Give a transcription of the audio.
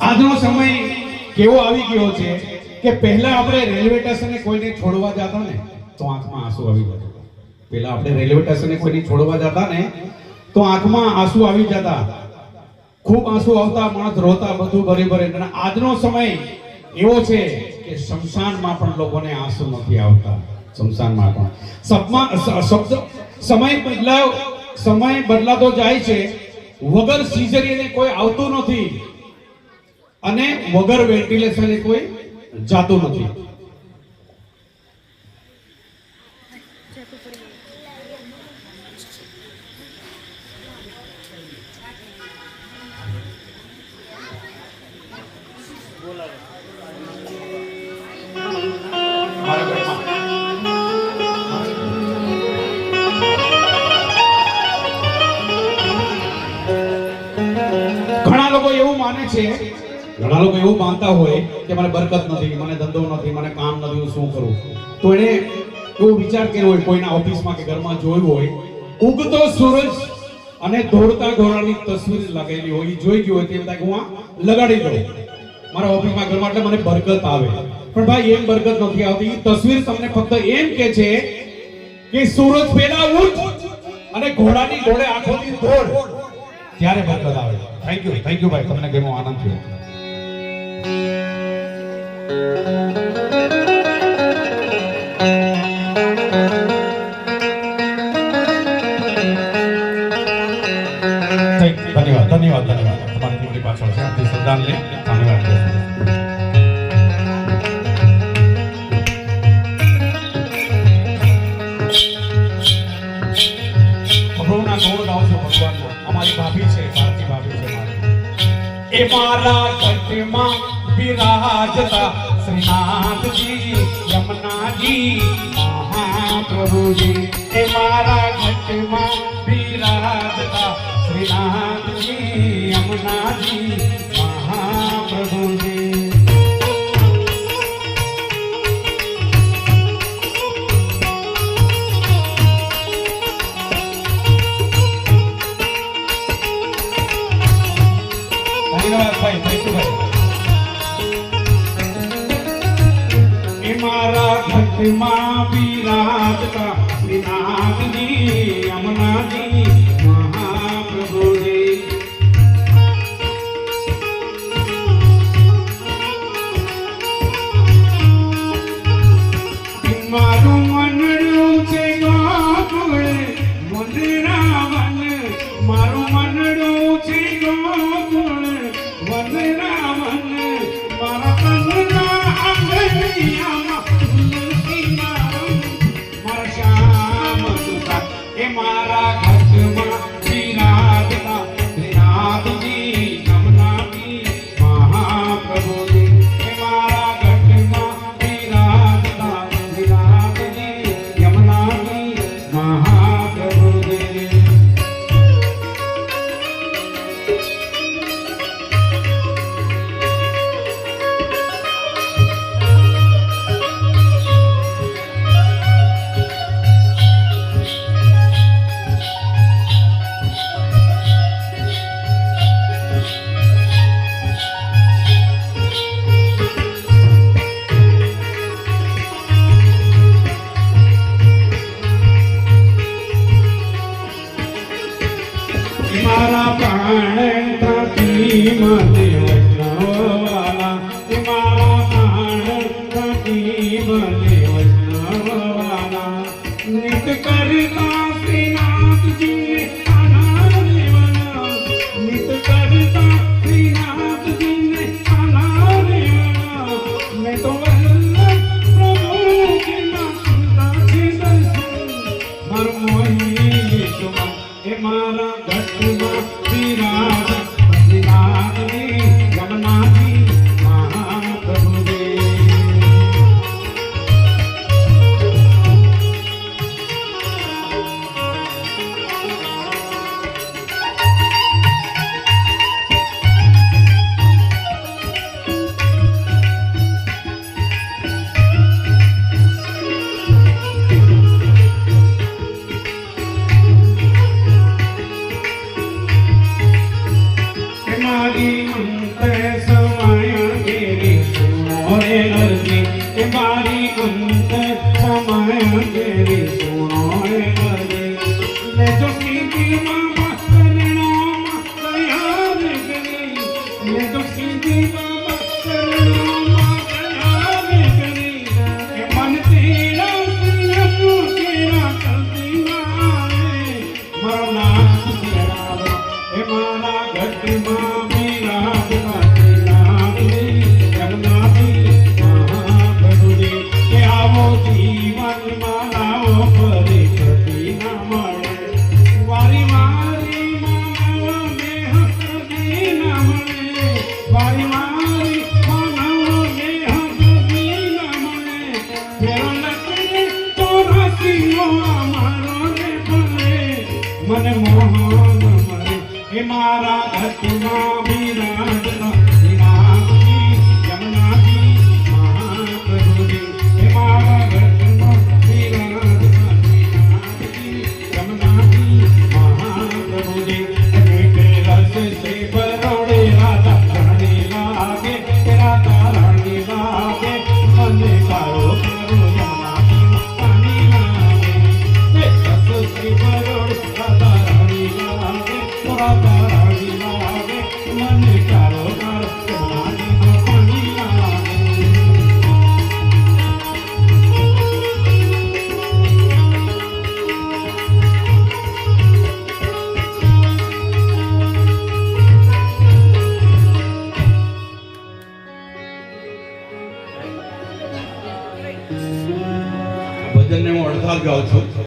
આજનો સમય કેવો આવી ગયો છે કે પહેલા આપણે રેલવે સ્ટેશને કોઈને છોડવા જતા ને તો આંખમાં આંસુ આવી જતા. પહેલા આપણે રેલવે સ્ટેશને કોઈને છોડવા જતા ને તો આંખમાં આંસુ આવી જતા, ખૂબ આંસુ આવતા, માણસ રોતા, બધું બરાબર. અને આજનો સમય એવો છે કે શમશાનમાં પણ લોકોને આંસુ નથી આવતા. શમશાનમાં પણ સમય બદલાતો જાય છે. વગર સિઝરિયને કોઈ આવતું નથી અને વગર વેન્ટિલેશને કોઈ જાતું નથી. ઘણા લોકો એવું માને છે, ઘણા લોકો એવું માનતા હોય કે મને બરકત નથી, મને ધંધો નથી, મને કામ નથી, હું શું કરું? તો એને એવો વિચાર કર્યો હોય, કોઈના ઓફિસમાં કે ઘરમાં જોયું હોય, ઉગતો સૂરજ અને દોડતા ઘોડાની તસવીર લગાવેલી હોય, જોઈ ગયું હોય, તેમ થાય કે હું આ લગાડી દઉં મારા ઓફિસમાં, ઘરમાં, એટલે મને બરકત આવે. પણ ભાઈ, એમ બરકત નથી આવતી. તસવીર તમને ફક્ત એમ કે છે કે સૂરજ પહેલા ઉઠ અને ઘોડાની ઘોડે આંખોથી દોડ, ત્યારે બરકત આવે. થેન્ક યુ ભાઈ, તમને ઘણો આનંદ થયો. ધન્યવાદ તમારી મોટી પાછળ છે. આપણી શ્રદ્ધાંજલિ. ધન્યવાદ. ભગવાનના ગોળ ગાઓ છો, ભગવાનના. અમારી ભાભી છે, ભારતી ભાભી છે મારી. એ મારા ઘટમાં વિરાજતા શ્રીનાથજી, યમુનાજી, મહાપ્રભુજી. એ મારા ઘટમાં વિરાજતા શ્રીનાથજી, યમુનાજી, મહાપ્રભુજી. ધન્યવાદ ભાઈ, થેન્ક યુ ભાઈ. એ મારા ઘટમાં વિરાજતા શ્રીનાથજી, યમુનાજી, મહાપ્રભુજી. મારું મનડું છે ગોકુળ વનરાવન, મારું મનડું છે ગોકુળ વનરાવન, મારા તનના આંગણિયામાં તુલસીના વન, મારા શ્યામ ये तो सीधी बाबा करुणा कयावे करी ए मन तेरा सियनु तेरा कल्ती मारे मारो नाथ तेरा ए मारा घट मां मेरा नाथ नाम यमुना दी महाप्रभु जी के आवो जीवन मानाओ परे कभी ना मळे वारी मारी मानव में हसदी ना मळे वारी मारी मानव में हसदी ना मळे फेरो लकड़े तो रसीनो मारो रे भले मन मोहन मळे हे मारा घटमा विराजना विनाशी यमुना दी महाप्रभु जी हे मारा घटमा विराजना विनाशी यमुना दी महाप्रभु जी के रस से बरोड़े राधा रानी लागे राधा रानी लागे मन कारो करो यमुना दी पानी लागे रस से बरोड़े राधा रानी लागे राधा रानी लागे मन कारो करो यमुना दी पानी लागे ભજનને હું અડધાલ ગાઉં છું